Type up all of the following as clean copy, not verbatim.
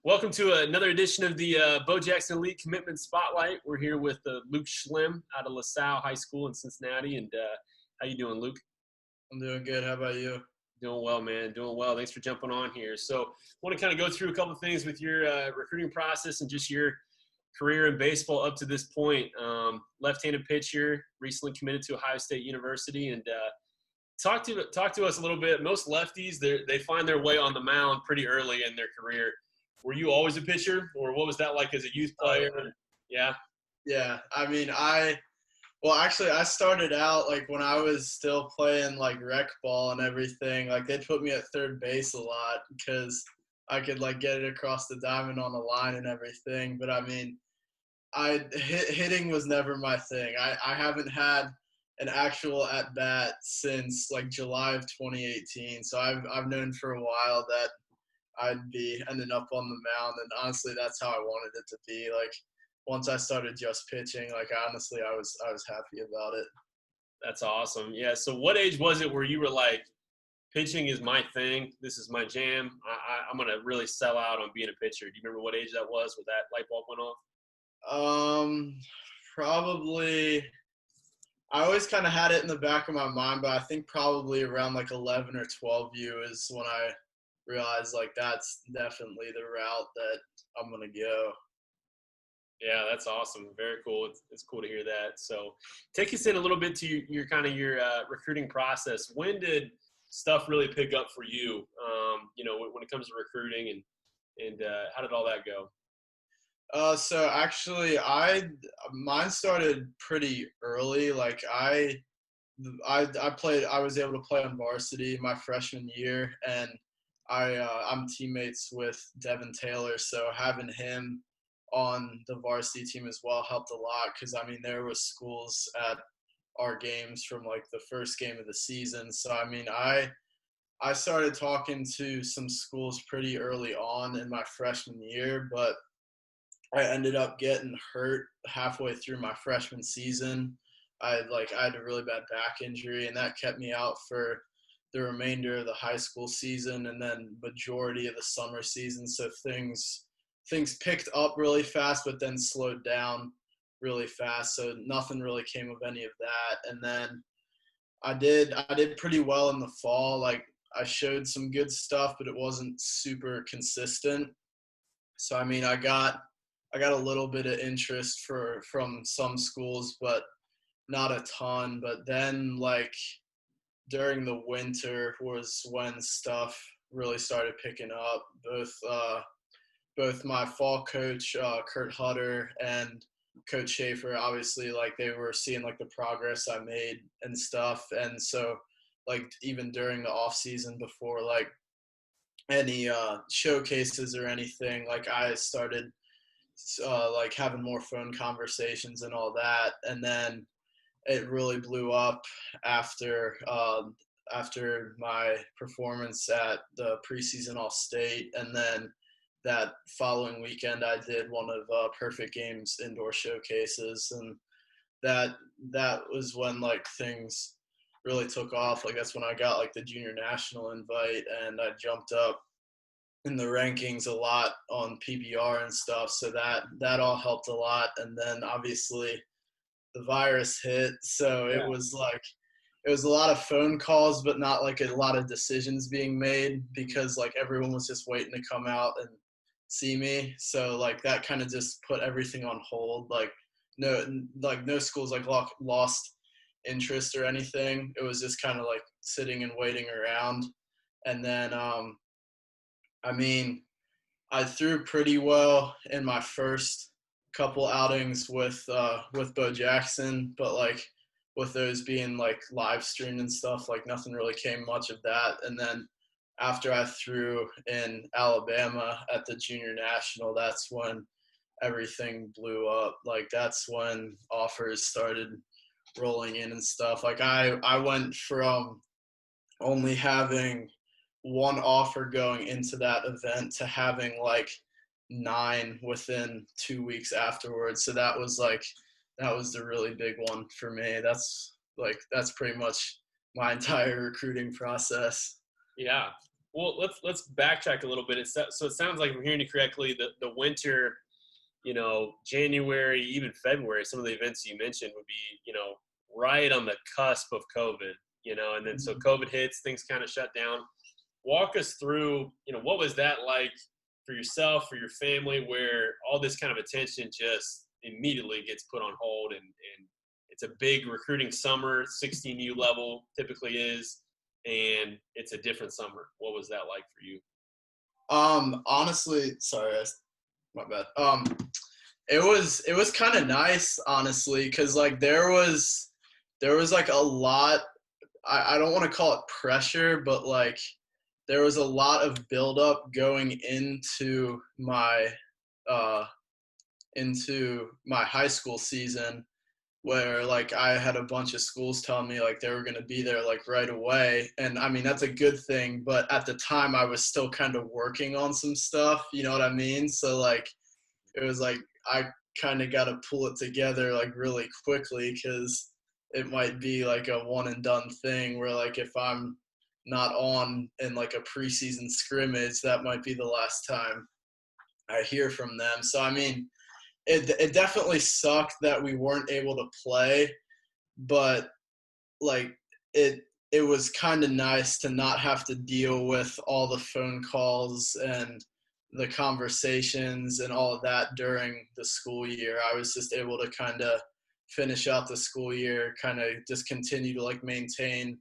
Welcome to another edition of the Bo Jackson Elite Commitment Spotlight. We're here with Luke Schlimm out of Salle High School in Cincinnati. And how you doing, Luke? I'm doing good. How about you? Doing well, man. Doing well. Thanks for jumping on here. So, I want to kind of go through a couple of things with your recruiting process and just your career in baseball up to this point. Left-handed pitcher, recently committed to Ohio State University, and talk to us a little bit. Most lefties, they find their way on the mound pretty early in their career. Were you always a pitcher, or what was that like as a youth player? Yeah. Yeah. Actually, I started out like when I was still playing like rec ball and everything. Like they'd put me at third base a lot because I could like get it across the diamond on the line and everything. But I mean, hitting was never my thing. I haven't had an actual at bat since like July of 2018. So I've known for a while that I'd be ending up on the mound, and honestly, that's how I wanted it to be. Like once I started just pitching, like honestly, I was happy about it. That's awesome. Yeah. So, what age was it where you were like, pitching is my thing. This is my jam. I'm gonna really sell out on being a pitcher. Do you remember what age that was when that light bulb went off? Probably. I always kind of had it in the back of my mind, but I think probably around like 11 or 12 U is when I realized like that's definitely the route that I'm gonna go. Yeah, that's awesome. Very cool. It's cool to hear that. So, take us in a little bit to your kind of your recruiting process. When did stuff really pick up for you? When it comes to recruiting and how did all that go? So actually, mine started pretty early. Like I played. I was able to play on varsity my freshman year, and I'm teammates with Devin Taylor. So having him on the varsity team as well helped a lot because I mean there was schools at our games from like the first game of the season. So I mean I started talking to some schools pretty early on in my freshman year, but I ended up getting hurt halfway through my freshman season. I had a really bad back injury, and that kept me out for the remainder of the high school season and then majority of the summer season. So things picked up really fast, but then slowed down really fast. So nothing really came of any of that. And then I did pretty well in the fall. Like I showed some good stuff, but it wasn't super consistent. So I mean, I got a little bit of interest from some schools, but not a ton. But then like during the winter was when stuff really started picking up. Both my fall coach Kurt Hutter and Coach Schaefer, obviously, like they were seeing like the progress I made and stuff, and so like even during the off season before like any showcases or anything, like I started like having more phone conversations and all that, and then it really blew up after after my performance at the preseason All State, and then that following weekend I did one of Perfect Games indoor showcases, and that that was when like things really took off. Like that's when I got like the junior national invite, and I jumped up in the rankings a lot on PBR and stuff. So that all helped a lot. And then obviously the virus hit, so Yeah. it was a lot of phone calls, but not like a lot of decisions being made because like everyone was just waiting to come out and see me. So like that kind of just put everything on hold. No schools like lost interest or anything. It was just kind of like sitting and waiting around. And then I mean, I threw pretty well in my first couple outings with Bo Jackson, but like with those being like live streamed and stuff, like nothing really came much of that. And then after I threw in Alabama at the junior national, that's when everything blew up. Like that's when offers started rolling in and stuff. Like I went from only having one offer going into that event to having like 9 within 2 weeks afterwards. So that was the really big one for me. That's pretty much my entire recruiting process. Yeah. Well, let's backtrack a little bit. So it sounds like, if I'm hearing you correctly, the winter, January, even February, some of the events you mentioned would be, right on the cusp of COVID, and then so COVID hits, things kind of shut down. Walk us through, what was that like for yourself, for your family, where all this kind of attention just immediately gets put on hold, and it's a big recruiting summer, 16U level typically is, and it's a different summer. What was that like for you? Honestly, sorry, my bad. It was kind of nice, honestly, because like there was like a lot. I don't want to call it pressure, but like there was a lot of buildup going uh into my high school season, where like I had a bunch of schools telling me like they were going to be there like right away. And I mean, that's a good thing, but at the time I was still kind of working on some stuff, you know what I mean? So like it was like I kind of got to pull it together like really quickly, cuz it might be like a one and done thing where like if I'm not on in like a preseason scrimmage, that might be the last time I hear from them. So I mean, it definitely sucked that we weren't able to play, but like it was kind of nice to not have to deal with all the phone calls and the conversations and all of that during the school year. I was just able to kind of finish out the school year, kind of just continue to like maintain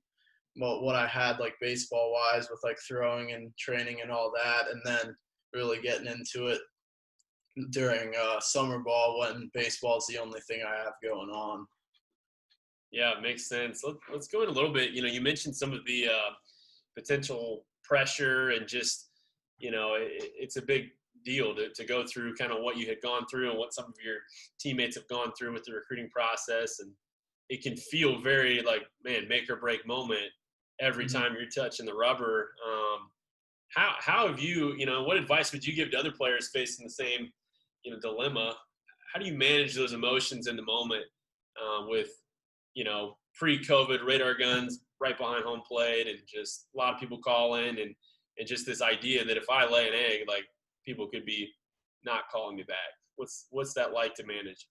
what I had like baseball wise with like throwing and training and all that, and then really getting into it during summer ball when baseball is the only thing I have going on. Yeah, it makes sense. Let's go in a little bit. You mentioned some of the potential pressure, and just, it's a big deal to go through kind of what you had gone through and what some of your teammates have gone through with the recruiting process. And it can feel very like, man, make or break moment every time you're touching the rubber. How have you, what advice would you give to other players facing the same, dilemma? How do you manage those emotions in the moment with, pre-COVID radar guns right behind home plate, and just a lot of people calling, and just this idea that if I lay an egg, like, people could be not calling me back. What's that like to manage?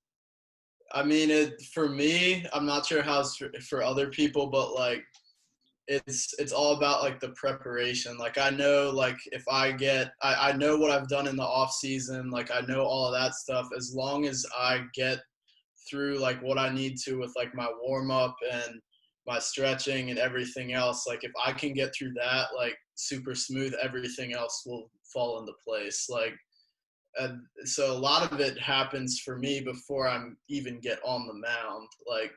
I mean, for me, I'm not sure how it's for other people, but like it's all about like the preparation. Like I know like if I know what I've done in the off season, like I know all of that stuff. As long as I get through like what I need to with like my warm up and my stretching and everything else, like if I can get through that like super smooth, everything else will fall into place. Like so a lot of it happens for me before I'm even get on the mound. Like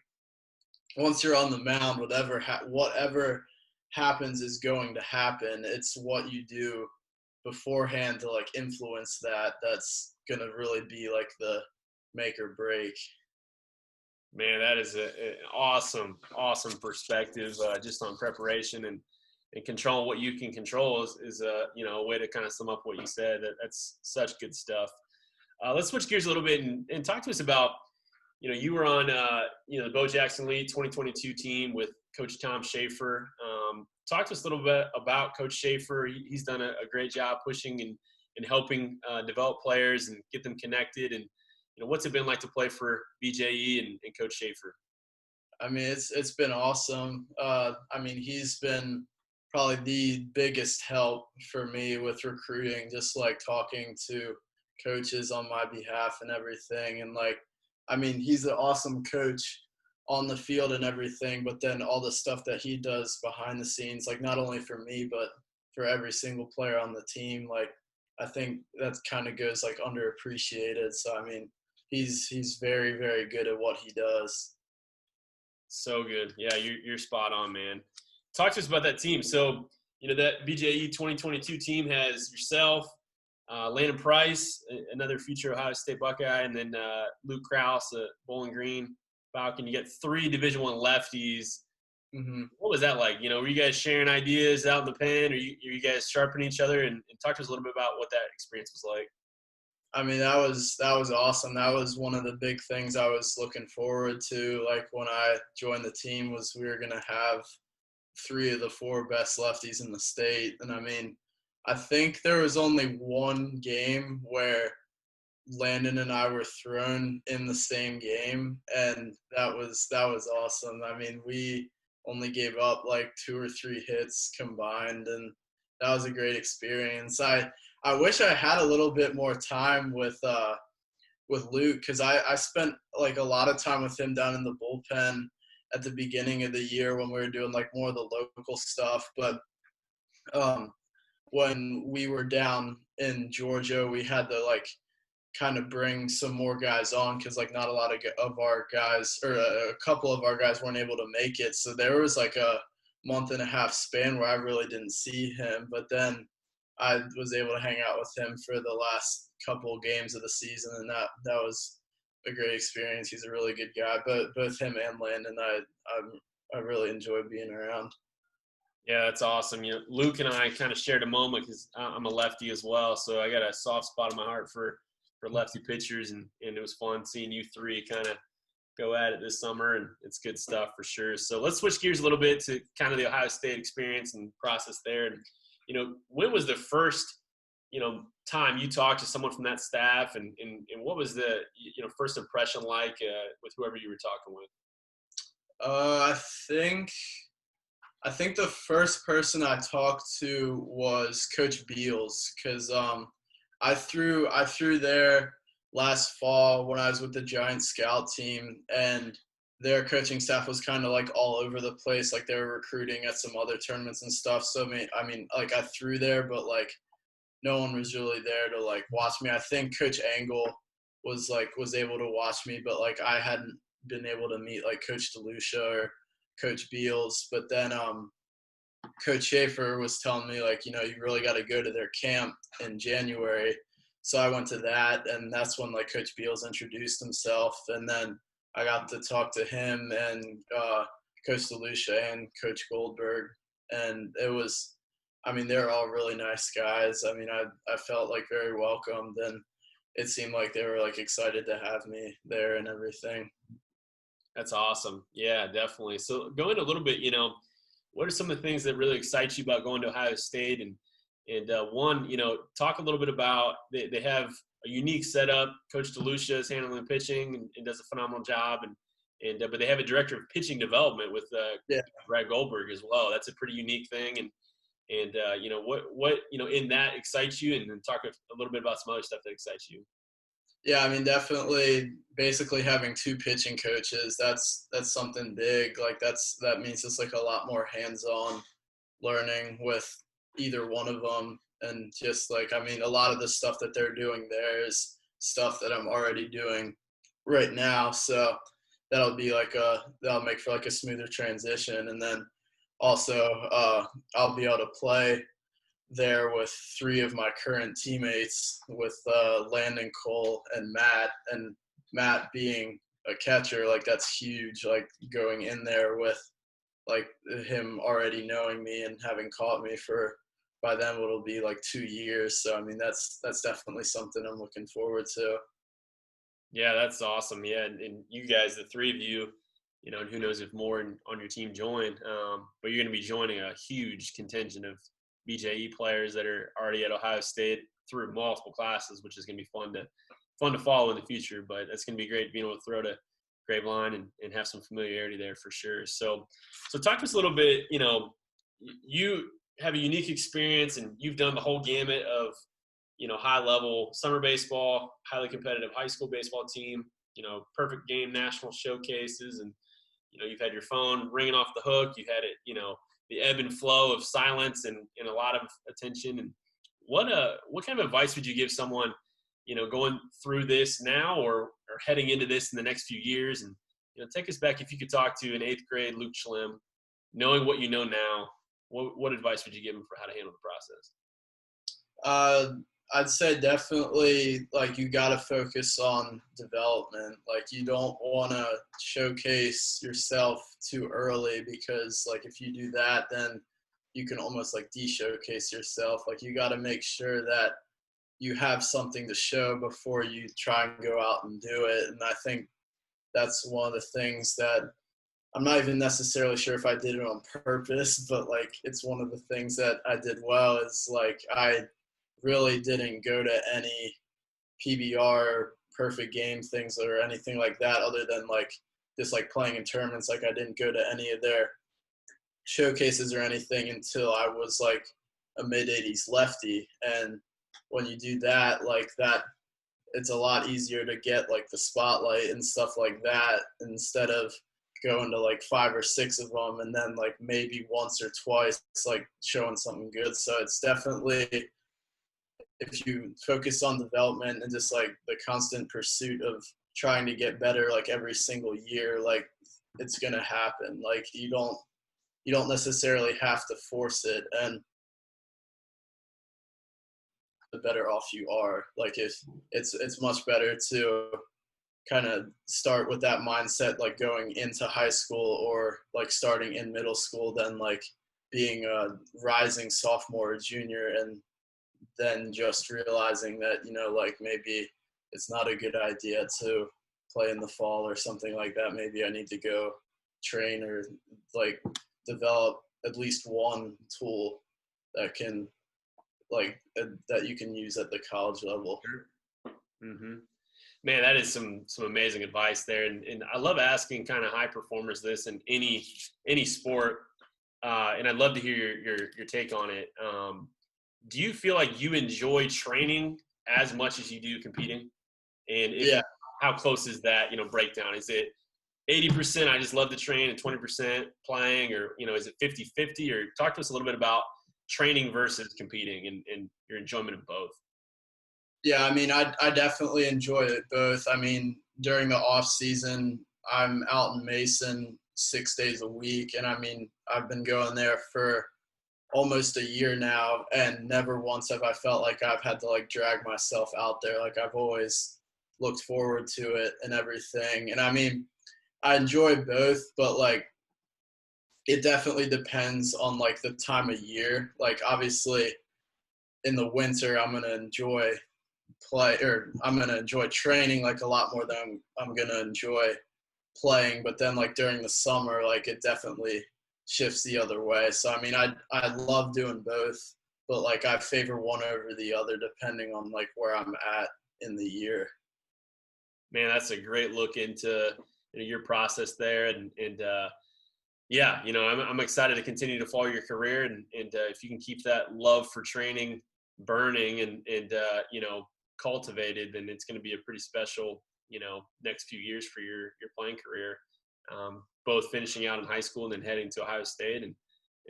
once you're on the mound, whatever happens is going to happen. It's what you do beforehand to like influence that's gonna really be like the make or break. Man, that is an awesome perspective, just on preparation, and controlling what you can control is a way to kind of sum up what you said. That's such good stuff. Let's switch gears a little bit, and talk to us about, you were on, the Bo Jackson Lee 2022 team with Coach Tom Schaefer. Talk to us a little bit about Coach Schaefer. He's done a great job pushing and helping develop players and get them connected. And, what's it been like to play for BJE and Coach Schaefer? I mean, it's been awesome. I mean, he's been probably the biggest help for me with recruiting, just like talking to coaches on my behalf and everything. And like, I mean, he's an awesome coach on the field and everything, but then all the stuff that he does behind the scenes, like not only for me, but for every single player on the team, like I think that kind of goes like underappreciated. So, I mean, he's very, very good at what he does. So good. Yeah, you're spot on, man. Talk to us about that team. So, that BJE 2022 team has yourself, Landon Price, another future Ohio State Buckeye, and then Luke Krause, a Bowling Green Falcon. You get three Division I lefties. What was that like? Were you guys sharing ideas out in the pen, or you guys sharpening each other? And talk to us a little bit about what that experience was like. I mean, that was awesome. That was one of the big things I was looking forward to. Like when I joined the team, was we were gonna have three of the four best lefties in the state. And I mean, I think there was only one game where Landon and I were thrown in the same game, and that was awesome. I mean, we only gave up like 2 or 3 hits combined, and that was a great experience. I wish I had a little bit more time with Luke, because I spent like a lot of time with him down in the bullpen at the beginning of the year when we were doing like more of the local stuff. But when we were down in Georgia, we had to like kind of bring some more guys on, because like not a lot of our guys, or a couple of our guys, weren't able to make it. So there was like a month and a half span where I really didn't see him. But then I was able to hang out with him for the last couple games of the season, and that was a great experience. He's a really good guy. But both him and Landon, I really enjoyed being around. Yeah, that's awesome. You know, Luke and I kind of shared a moment because I'm a lefty as well, so I got a soft spot in my heart for lefty pitchers, and it was fun seeing you three kind of go at it this summer, and it's good stuff for sure. So let's switch gears a little bit to kind of the Ohio State experience and process there. And you know, when was the first time you talked to someone from that staff, and what was the first impression like with whoever you were talking with? I think the first person I talked to was Coach Beals, because I threw there last fall when I was with the Giant Scout team, and their coaching staff was kind of like all over the place. Like they were recruiting at some other tournaments and stuff. So I mean, like I threw there, but like no one was really there to like watch me. I think Coach Angle was able to watch me, but like I hadn't been able to meet like Coach DeLucia or Coach Beals. But then Coach Schaefer was telling me like, you really got to go to their camp in January. So I went to that, and that's when like Coach Beals introduced himself, and then I got to talk to him and Coach DeLucia and Coach Goldberg, and it was, I mean, they're all really nice guys. I mean, I felt like very welcomed, and it seemed like they were like excited to have me there and everything. That's awesome. Yeah, definitely. So going a little bit, what are some of the things that really excite you about going to Ohio State? And one, talk a little bit about they have a unique setup. Coach DeLucia is handling pitching and does a phenomenal job, but they have a director of pitching development with Brad Goldberg as well. That's a pretty unique thing. And what in that excites you, and then talk a little bit about some other stuff that excites you. Yeah, I mean, definitely basically having two pitching coaches, that's something big. Like that means it's like a lot more hands-on learning with either one of them. And just like, I mean, a lot of the stuff that they're doing there is stuff that I'm already doing right now. So that'll make for like a smoother transition. And then also I'll be able to play there with three of my current teammates, with Landon, Cole, and Matt being a catcher. Like that's huge, like going in there with like him already knowing me and having caught me for, by then it'll be like 2 years. So I mean, that's definitely something I'm looking forward to. Yeah, that's awesome. Yeah, and you guys, the three of you, and who knows if more on your team join, but you're going to be joining a huge contingent of BJE players that are already at Ohio State through multiple classes, which is going to be fun to follow in the future. But that's going to be great being able to throw to Graveline and have some familiarity there for sure. So talk to us a little bit. You have a unique experience, and you've done the whole gamut of high level summer baseball, highly competitive high school baseball team, perfect game national showcases, and you've had your phone ringing off the hook. You had it, the ebb and flow of silence and a lot of attention. And what kind of advice would you give someone, going through this now or heading into this in the next few years? And, take us back, if you could talk to an 8th grade Luke Schlimm, knowing what you know now, what advice would you give him for how to handle the process? I'd say definitely like you got to focus on development. Like you don't want to showcase yourself too early, because like if you do that, then you can almost like de-showcase yourself. Like you got to make sure that you have something to show before you try and go out and do it. And I think that's one of the things that I'm not even necessarily sure if I did it on purpose, but like it's one of the things that I did well is like I really didn't go to any PBR perfect game things or anything like that other than like just like playing in tournaments. Like I didn't go to any of their showcases or anything until I was like a mid-80s lefty. And when you do that, like that, it's a lot easier to get like the spotlight and stuff like that instead of going to like 5 or 6 of them and then like maybe once or twice like showing something good. So it's definitely, if you focus on development and just like the constant pursuit of trying to get better like every single year, like it's gonna happen. Like you don't necessarily have to force it, and the better off you are. Like if it's much better to kind of start with that mindset like going into high school or like starting in middle school than like being a rising sophomore or junior and then just realizing that, you know, like maybe it's not a good idea to play in the fall or something like that. Maybe I need to go train or like develop at least one tool that can like that you can use at the college level. Mm-hmm. Man, that is some amazing advice there, and I love asking kind of high performers this in any sport, and I'd love to hear your take on it. Do you feel like you enjoy training as much as you do competing? And if Yeah. how close is that, breakdown? Is it 80% I just love to train and 20% playing, or, is it 50-50? Or talk to us a little bit about training versus competing and your enjoyment of both. Yeah, I mean, I definitely enjoy it both. I mean, during the off season, I'm out in Mason 6 days a week, and I mean, I've been going there for almost a year now, and never once have I felt like I've had to like drag myself out there. Like I've always looked forward to it and everything. And I mean, I enjoy both, but like it definitely depends on like the time of year. Like obviously in the winter, I'm gonna enjoy training like a lot more than I'm gonna enjoy playing. But then like during the summer, like it definitely shifts the other way. So I mean, I love doing both, but like I favor one over the other depending on like where I'm at in the year. Man, that's a great look into your process there, and yeah, I'm excited to continue to follow your career, and if you can keep that love for training burning and cultivated, then it's going to be a pretty special next few years for your playing career, both finishing out in high school and then heading to Ohio State and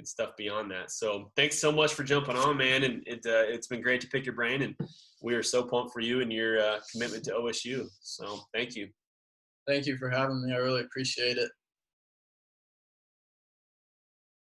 stuff beyond that. So thanks so much for jumping on, man, and it's been great to pick your brain, and we are so pumped for you and your commitment to OSU. So thank you. Thank you for having me. I really appreciate it.